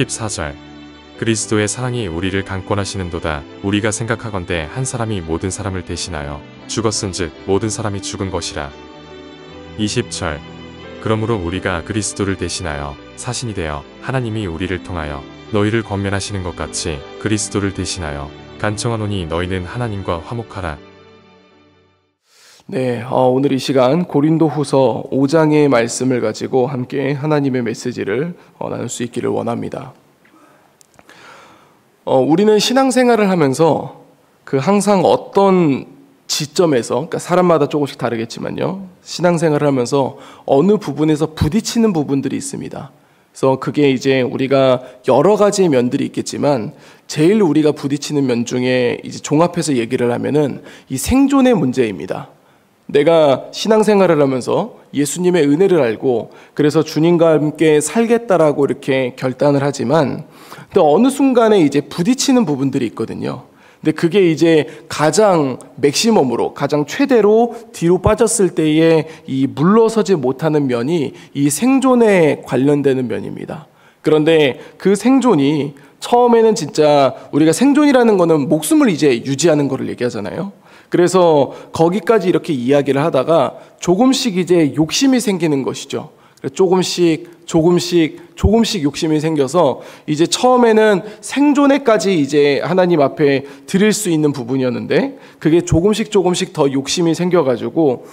14절. 그리스도의 사랑이 우리를 강권하시는도다. 우리가 생각하건대 한 사람이 모든 사람을 대신하여 죽었은즉 모든 사람이 죽은 것이라. 20절. 그러므로 우리가 그리스도를 대신하여 사신이 되어 하나님이 우리를 통하여 너희를 권면하시는 것 같이 그리스도를 대신하여 간청하노니 너희는 하나님과 화목하라. 네, 오늘 이 시간 고린도후서 5장의 말씀을 가지고 함께 하나님의 메시지를 나눌 수 있기를 원합니다. 우리는 신앙생활을 하면서 항상 어떤 지점에서, 그러니까 사람마다 조금씩 다르겠지만요, 신앙생활을 하면서 어느 부분에서 부딪히는 부분들이 있습니다. 그래서 그게 이제 우리가 여러 가지 면들이 있겠지만 제일 우리가 부딪히는 면 중에 이제 종합해서 얘기를 하면은 이 생존의 문제입니다. 내가 신앙생활을 하면서 예수님의 은혜를 알고 그래서 주님과 함께 살겠다라고 이렇게 결단을 하지만 또 어느 순간에 이제 부딪히는 부분들이 있거든요. 근데 그게 이제 가장 맥시멈으로, 가장 최대로 뒤로 빠졌을 때에 이 물러서지 못하는 면이 이 생존에 관련되는 면입니다. 그런데 그 생존이 처음에는 진짜 우리가 생존이라는 거는 목숨을 이제 유지하는 거를 얘기하잖아요. 그래서 거기까지 이렇게 이야기를 하다가 조금씩 이제 욕심이 생기는 것이죠. 조금씩 욕심이 생겨서 이제 처음에는 생존에까지 이제 하나님 앞에 드릴 수 있는 부분이었는데 그게 조금씩 더 욕심이 생겨가지고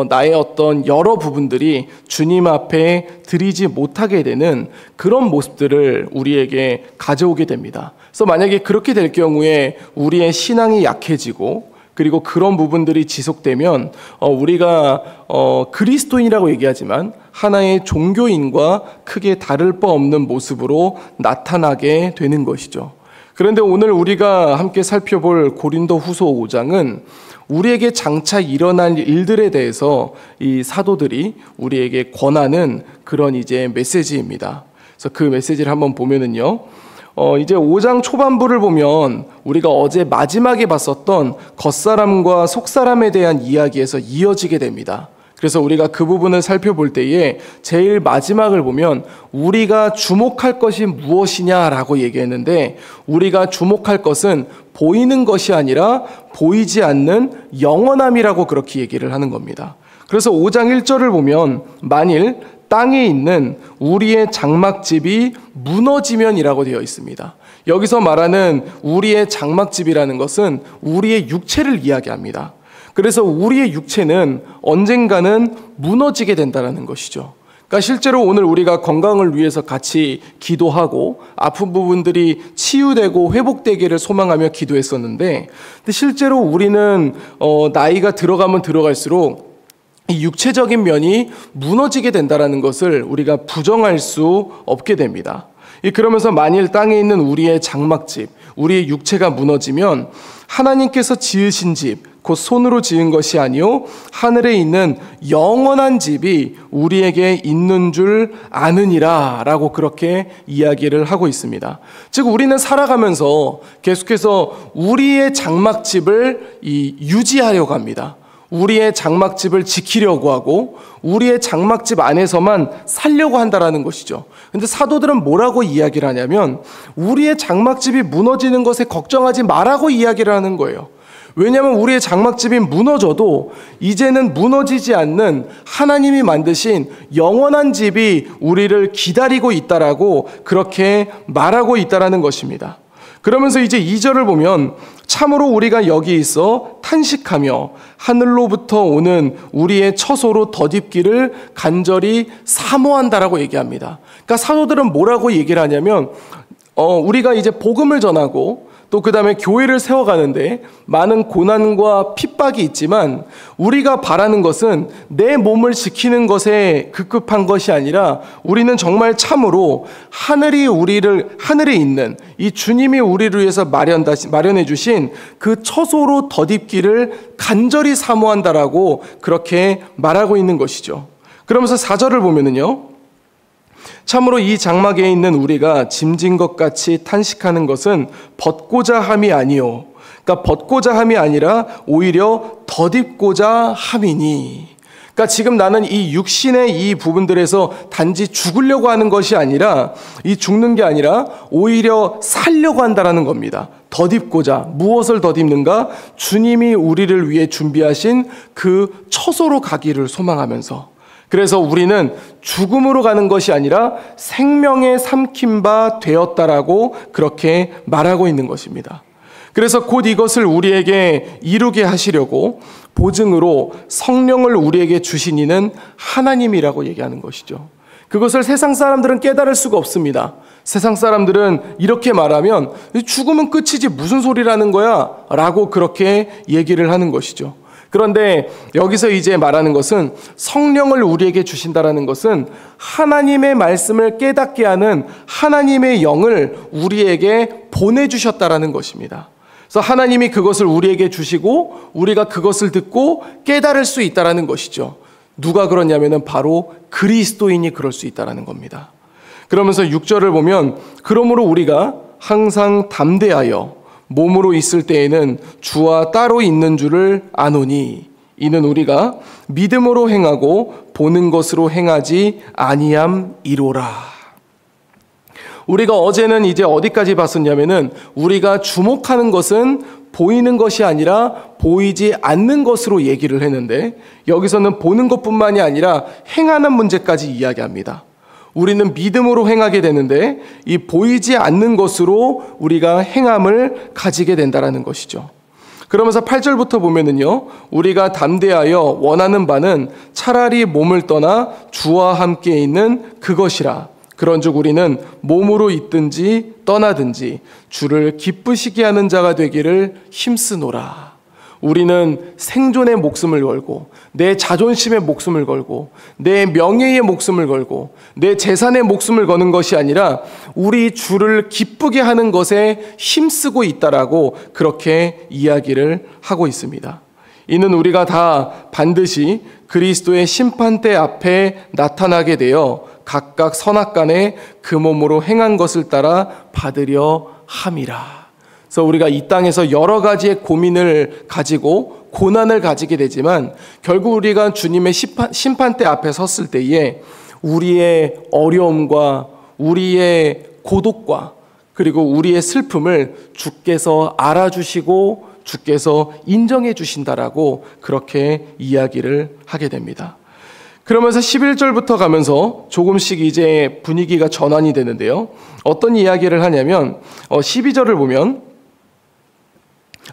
나의 어떤 여러 부분들이 주님 앞에 드리지 못하게 되는 그런 모습들을 우리에게 가져오게 됩니다. 그래서 만약에 그렇게 될 경우에 우리의 신앙이 약해지고 그리고 그런 부분들이 지속되면 우리가 그리스도인이라고 얘기하지만 하나의 종교인과 크게 다를 바 없는 모습으로 나타나게 되는 것이죠. 그런데 오늘 우리가 함께 살펴볼 고린도후서 5장은 우리에게 장차 일어날 일들에 대해서 이 사도들이 우리에게 권하는 그런 이제 메시지입니다. 그래서 그 메시지를 한번 보면은요. 이제 5장 초반부를 보면 우리가 어제 마지막에 봤었던 겉사람과 속사람에 대한 이야기에서 이어지게 됩니다. 그래서 우리가 그 부분을 살펴볼 때에 제일 마지막을 보면 우리가 주목할 것이 무엇이냐라고 얘기했는데 우리가 주목할 것은 보이는 것이 아니라 보이지 않는 영원함이라고 그렇게 얘기를 하는 겁니다. 그래서 5장 1절을 보면 만일 땅에 있는 우리의 장막집이 무너지면이라고 되어 있습니다. 여기서 말하는 우리의 장막집이라는 것은 우리의 육체를 이야기합니다. 그래서 우리의 육체는 언젠가는 무너지게 된다는 것이죠. 그러니까 실제로 오늘 우리가 건강을 위해서 같이 기도하고 아픈 부분들이 치유되고 회복되기를 소망하며 기도했었는데 근데 실제로 우리는 나이가 들어가면 들어갈수록 이 육체적인 면이 무너지게 된다는 것을 우리가 부정할 수 없게 됩니다. 그러면서 만일 땅에 있는 우리의 장막집, 우리의 육체가 무너지면 하나님께서 지으신 집, 곧 손으로 지은 것이 아니요 하늘에 있는 영원한 집이 우리에게 있는 줄 아느니라 라고 그렇게 이야기를 하고 있습니다. 즉 우리는 살아가면서 계속해서 우리의 장막집을 유지하려고 합니다. 우리의 장막집을 지키려고 하고 우리의 장막집 안에서만 살려고 한다라는 것이죠. 근데 사도들은 뭐라고 이야기를 하냐면 우리의 장막집이 무너지는 것에 걱정하지 말라고 이야기를 하는 거예요. 왜냐하면 우리의 장막집이 무너져도 이제는 무너지지 않는 하나님이 만드신 영원한 집이 우리를 기다리고 있다라고 그렇게 말하고 있다라는 것입니다. 그러면서 이제 2절을 보면 참으로 우리가 여기 있어 탄식하며 하늘로부터 오는 우리의 처소로 덧입기를 간절히 사모한다라고 얘기합니다. 그러니까 사도들은 뭐라고 얘기를 하냐면 우리가 이제 복음을 전하고 또 그 다음에 교회를 세워가는데 많은 고난과 핍박이 있지만 우리가 바라는 것은 내 몸을 지키는 것에 급급한 것이 아니라 우리는 정말 참으로 하늘에 있는 이 주님이 우리를 위해서 마련해 주신 그 처소로 덧입기를 간절히 사모한다라고 그렇게 말하고 있는 것이죠. 그러면서 4절을 보면은요. 참으로 이 장막에 있는 우리가 짐진 것 같이 탄식하는 것은 벗고자 함이 아니요. 그러니까 벗고자 함이 아니라 오히려 덧입고자 함이니. 그러니까 지금 나는 이 육신의 이 부분들에서 단지 죽으려고 하는 것이 아니라, 이 죽는 게 아니라 오히려 살려고 한다라는 겁니다. 덧입고자. 무엇을 덧입는가? 주님이 우리를 위해 준비하신 그 처소로 가기를 소망하면서. 그래서 우리는 죽음으로 가는 것이 아니라 생명에 삼킨 바 되었다라고 그렇게 말하고 있는 것입니다. 그래서 곧 이것을 우리에게 이루게 하시려고 보증으로 성령을 우리에게 주신 이는 하나님이라고 얘기하는 것이죠. 그것을 세상 사람들은 깨달을 수가 없습니다. 세상 사람들은 이렇게 말하면 죽으면 끝이지 무슨 소리라는 거야 라고 그렇게 얘기를 하는 것이죠. 그런데 여기서 이제 말하는 것은 성령을 우리에게 주신다라는 것은 하나님의 말씀을 깨닫게 하는 하나님의 영을 우리에게 보내주셨다라는 것입니다. 그래서 하나님이 그것을 우리에게 주시고 우리가 그것을 듣고 깨달을 수 있다라는 것이죠. 누가 그러냐면은 바로 그리스도인이 그럴 수 있다라는 겁니다. 그러면서 6절을 보면 그러므로 우리가 항상 담대하여 몸으로 있을 때에는 주와 따로 있는 줄을 아노니 이는 우리가 믿음으로 행하고 보는 것으로 행하지 아니함이로라. 우리가 어제는 이제 어디까지 봤었냐면은 우리가 주목하는 것은 보이는 것이 아니라 보이지 않는 것으로 얘기를 했는데 여기서는 보는 것뿐만이 아니라 행하는 문제까지 이야기합니다. 우리는 믿음으로 행하게 되는데 이 보이지 않는 것으로 우리가 행함을 가지게 된다는 것이죠. 그러면서 8절부터 보면은요, 우리가 담대하여 원하는 바는 차라리 몸을 떠나 주와 함께 있는 그것이라. 그런즉 우리는 몸으로 있든지 떠나든지 주를 기쁘시게 하는 자가 되기를 힘쓰노라. 우리는 생존의 목숨을 걸고 내 자존심의 목숨을 걸고 내 명예의 목숨을 걸고 내 재산의 목숨을 거는 것이 아니라 우리 주를 기쁘게 하는 것에 힘쓰고 있다라고 그렇게 이야기를 하고 있습니다. 이는 우리가 다 반드시 그리스도의 심판대 앞에 나타나게 되어 각각 선악간에 그 몸으로 행한 것을 따라 받으려 함이라. 그래서 우리가 이 땅에서 여러 가지의 고민을 가지고 고난을 가지게 되지만 결국 우리가 주님의 심판대 앞에 섰을 때에 우리의 어려움과 우리의 고독과 그리고 우리의 슬픔을 주께서 알아주시고 주께서 인정해 주신다라고 그렇게 이야기를 하게 됩니다. 그러면서 11절부터 가면서 조금씩 이제 분위기가 전환이 되는데요. 어떤 이야기를 하냐면 12절을 보면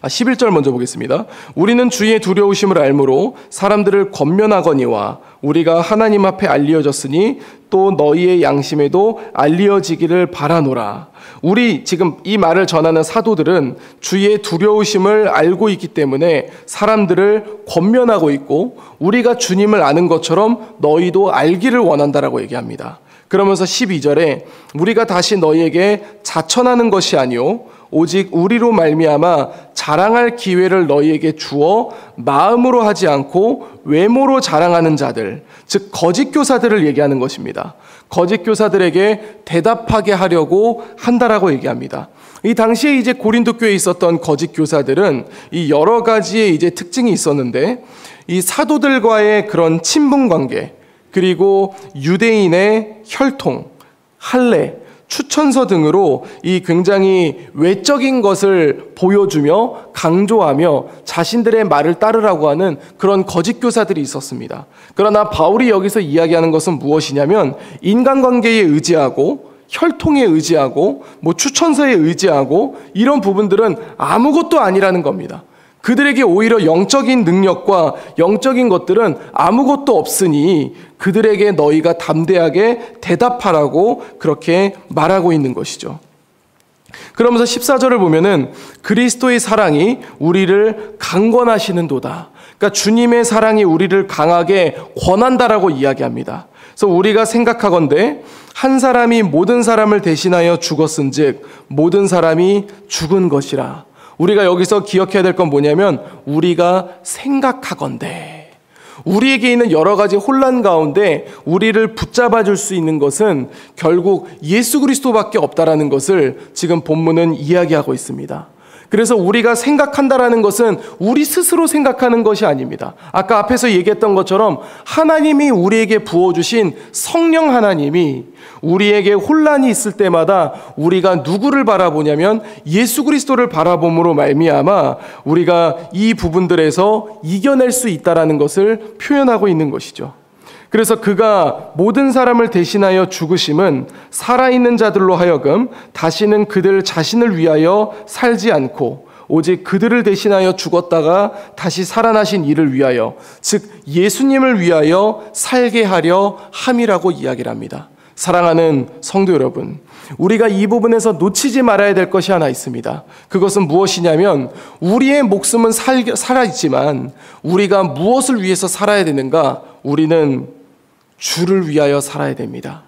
11절 먼저 보겠습니다. 우리는 주의 두려우심을 알므로 사람들을 권면하거니와 우리가 하나님 앞에 알려졌으니 또 너희의 양심에도 알려지기를 바라노라. 우리 지금 이 말을 전하는 사도들은 주의 두려우심을 알고 있기 때문에 사람들을 권면하고 있고 우리가 주님을 아는 것처럼 너희도 알기를 원한다라고 얘기합니다. 그러면서 12절에 우리가 다시 너희에게 자천하는 것이 아니요 오직 우리로 말미암아 자랑할 기회를 너희에게 주어 마음으로 하지 않고 외모로 자랑하는 자들, 즉 거짓 교사들을 얘기하는 것입니다. 거짓 교사들에게 대답하게 하려고 한다라고 얘기합니다. 이 당시에 이제 고린도 교회에 있었던 거짓 교사들은 이 여러 가지의 이제 특징이 있었는데 이 사도들과의 그런 친분 관계, 그리고 유대인의 혈통, 할례, 추천서 등으로 이 굉장히 외적인 것을 보여주며 강조하며 자신들의 말을 따르라고 하는 그런 거짓 교사들이 있었습니다. 그러나 바울이 여기서 이야기하는 것은 무엇이냐면 인간관계에 의지하고 혈통에 의지하고 추천서에 의지하고 이런 부분들은 아무것도 아니라는 겁니다. 그들에게 오히려 영적인 능력과 영적인 것들은 아무것도 없으니 그들에게 너희가 담대하게 대답하라고 그렇게 말하고 있는 것이죠. 그러면서 14절을 보면은 그리스도의 사랑이 우리를 강권하시는도다. 그러니까 주님의 사랑이 우리를 강하게 권한다라고 이야기합니다. 그래서 우리가 생각하건대 한 사람이 모든 사람을 대신하여 죽었은즉 모든 사람이 죽은 것이라. 우리가 여기서 기억해야 될 건 뭐냐면 우리가 생각하건대 우리에게 있는 여러 가지 혼란 가운데 우리를 붙잡아 줄 수 있는 것은 결국 예수 그리스도밖에 없다라는 것을 지금 본문은 이야기하고 있습니다. 그래서 우리가 생각한다라는 것은 우리 스스로 생각하는 것이 아닙니다. 아까 앞에서 얘기했던 것처럼 하나님이 우리에게 부어주신 성령 하나님이 우리에게 혼란이 있을 때마다 우리가 누구를 바라보냐면 예수 그리스도를 바라봄으로 말미암아 우리가 이 부분들에서 이겨낼 수 있다라는 것을 표현하고 있는 것이죠. 그래서 그가 모든 사람을 대신하여 죽으심은 살아있는 자들로 하여금 다시는 그들 자신을 위하여 살지 않고 오직 그들을 대신하여 죽었다가 다시 살아나신 이를 위하여, 즉 예수님을 위하여 살게 하려 함이라고 이야기를 합니다. 사랑하는 성도 여러분, 우리가 이 부분에서 놓치지 말아야 될 것이 하나 있습니다. 그것은 무엇이냐면 우리의 목숨은 살아있지만 우리가 무엇을 위해서 살아야 되는가? 우리는 주를 위하여 살아야 됩니다.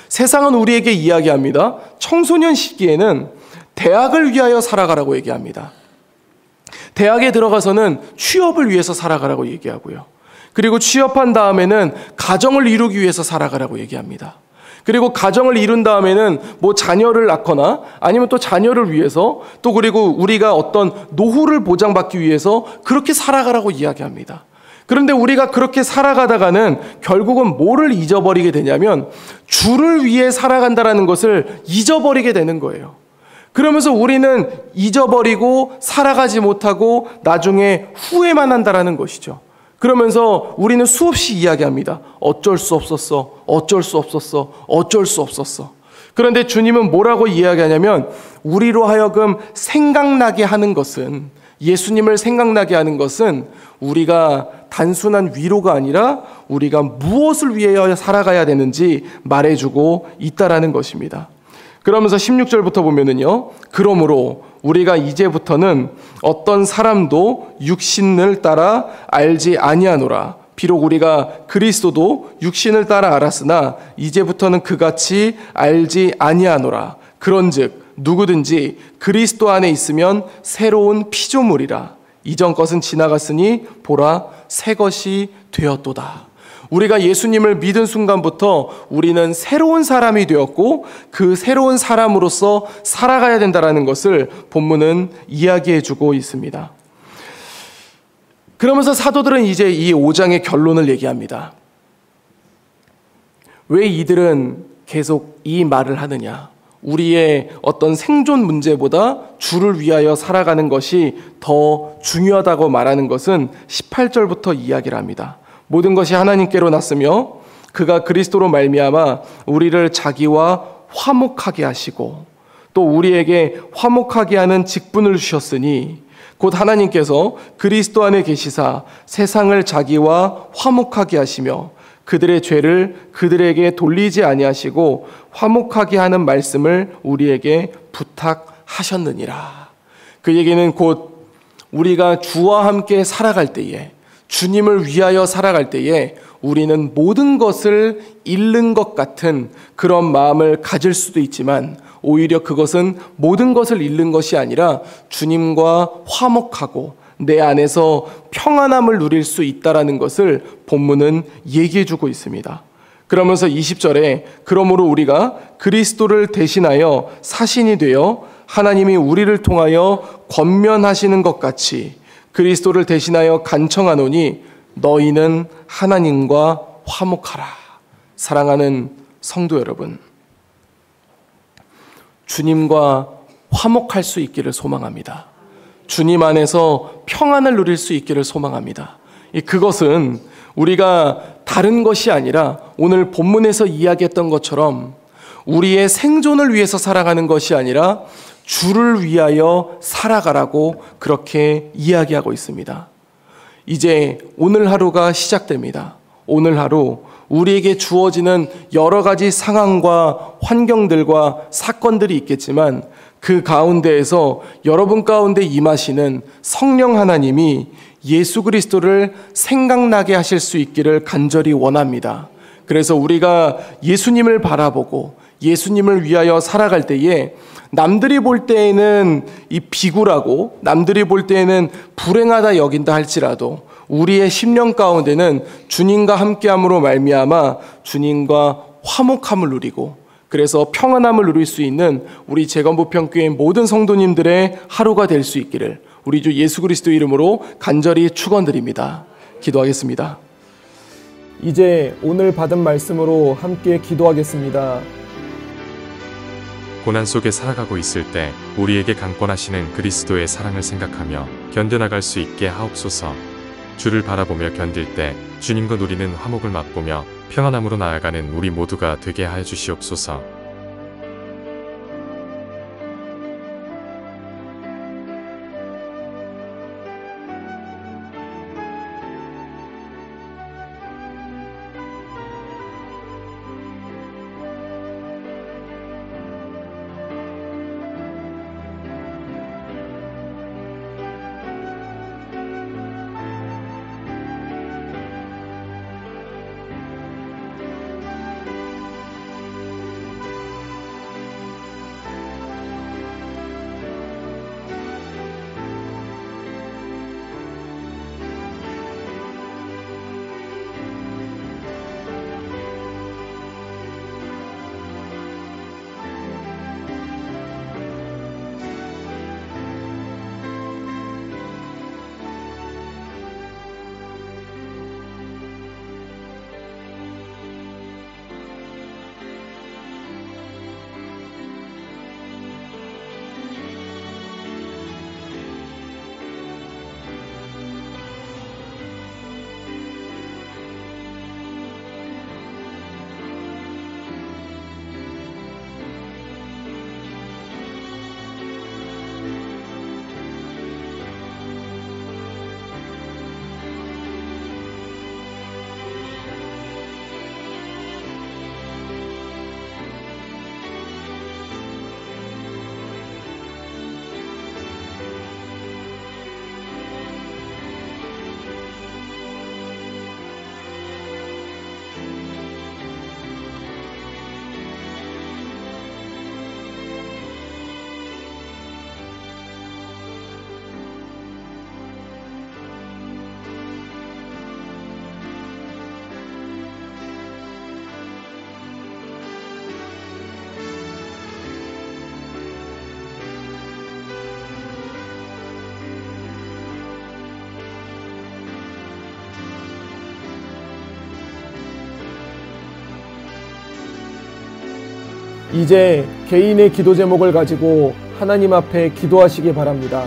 세상은 우리에게 이야기합니다. 청소년 시기에는 대학을 위하여 살아가라고 얘기합니다. 대학에 들어가서는 취업을 위해서 살아가라고 얘기하고요. 그리고 취업한 다음에는 가정을 이루기 위해서 살아가라고 얘기합니다. 그리고 가정을 이룬 다음에는 뭐 자녀를 낳거나 아니면 또 자녀를 위해서, 또 그리고 우리가 어떤 노후를 보장받기 위해서 그렇게 살아가라고 이야기합니다. 그런데 우리가 그렇게 살아가다가는 결국은 뭐를 잊어버리게 되냐면 주를 위해 살아간다라는 것을 잊어버리게 되는 거예요. 그러면서 우리는 잊어버리고 살아가지 못하고 나중에 후회만 한다라는 것이죠. 그러면서 우리는 수없이 이야기합니다. 어쩔 수 없었어, 어쩔 수 없었어, 어쩔 수 없었어. 그런데 주님은 뭐라고 이야기하냐면 우리로 하여금 생각나게 하는 것은, 예수님을 생각나게 하는 것은 우리가 단순한 위로가 아니라 우리가 무엇을 위하여 살아가야 되는지 말해주고 있다라는 것입니다. 그러면서 16절부터 보면은요, 그러므로 우리가 이제부터는 어떤 사람도 육신을 따라 알지 아니하노라. 비록 우리가 그리스도도 육신을 따라 알았으나 이제부터는 그같이 알지 아니하노라. 그런즉 누구든지 그리스도 안에 있으면 새로운 피조물이라. 이전 것은 지나갔으니 보라 새 것이 되었도다. 우리가 예수님을 믿은 순간부터 우리는 새로운 사람이 되었고 그 새로운 사람으로서 살아가야 된다는 것을 본문은 이야기해주고 있습니다. 그러면서 사도들은 이제 이 5장의 결론을 얘기합니다. 왜 이들은 계속 이 말을 하느냐? 우리의 어떤 생존 문제보다 주를 위하여 살아가는 것이 더 중요하다고 말하는 것은 18절부터 이야기를 합니다. 모든 것이 하나님께로 났으며 그가 그리스도로 말미암아 우리를 자기와 화목하게 하시고 또 우리에게 화목하게 하는 직분을 주셨으니 곧 하나님께서 그리스도 안에 계시사 세상을 자기와 화목하게 하시며 그들의 죄를 그들에게 돌리지 아니하시고 화목하게 하는 말씀을 우리에게 부탁하셨느니라. 그 얘기는 곧 우리가 주와 함께 살아갈 때에, 주님을 위하여 살아갈 때에 우리는 모든 것을 잃는 것 같은 그런 마음을 가질 수도 있지만 오히려 그것은 모든 것을 잃는 것이 아니라 주님과 화목하고 내 안에서 평안함을 누릴 수 있다라는 것을 본문은 얘기해주고 있습니다. 그러면서 20절에 그러므로 우리가 그리스도를 대신하여 사신이 되어 하나님이 우리를 통하여 권면하시는 것 같이 그리스도를 대신하여 간청하노니 너희는 하나님과 화목하라. 사랑하는 성도 여러분, 주님과 화목할 수 있기를 소망합니다. 주님 안에서 평안을 누릴 수 있기를 소망합니다. 그것은 우리가 다른 것이 아니라 오늘 본문에서 이야기했던 것처럼 우리의 생존을 위해서 살아가는 것이 아니라 주를 위하여 살아가라고 그렇게 이야기하고 있습니다. 이제 오늘 하루가 시작됩니다. 오늘 하루 우리에게 주어지는 여러 가지 상황과 환경들과 사건들이 있겠지만 그 가운데에서 여러분 가운데 임하시는 성령 하나님이 예수 그리스도를 생각나게 하실 수 있기를 간절히 원합니다. 그래서 우리가 예수님을 바라보고 예수님을 위하여 살아갈 때에 남들이 볼 때에는 이 비굴하고 남들이 볼 때에는 불행하다 여긴다 할지라도 우리의 심령 가운데는 주님과 함께함으로 말미암아 주님과 화목함을 누리고 그래서 평안함을 누릴 수 있는 우리 재건부평교회 모든 성도님들의 하루가 될 수 있기를 우리 주 예수 그리스도 이름으로 간절히 축원드립니다. 기도하겠습니다. 이제 오늘 받은 말씀으로 함께 기도하겠습니다. 고난 속에 살아가고 있을 때 우리에게 강권하시는 그리스도의 사랑을 생각하며 견뎌나갈 수 있게 하옵소서. 주를 바라보며 견딜 때 주님과 누리는 화목을 맛보며 평안함으로 나아가는 우리 모두가 되게 하여 주시옵소서. 이제 개인의 기도 제목을 가지고 하나님 앞에 기도하시기 바랍니다.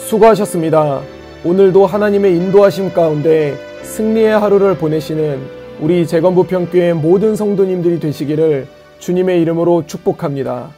수고하셨습니다. 오늘도 하나님의 인도하심 가운데 승리의 하루를 보내시는 우리 재건부평교회 모든 성도님들이 되시기를 주님의 이름으로 축복합니다.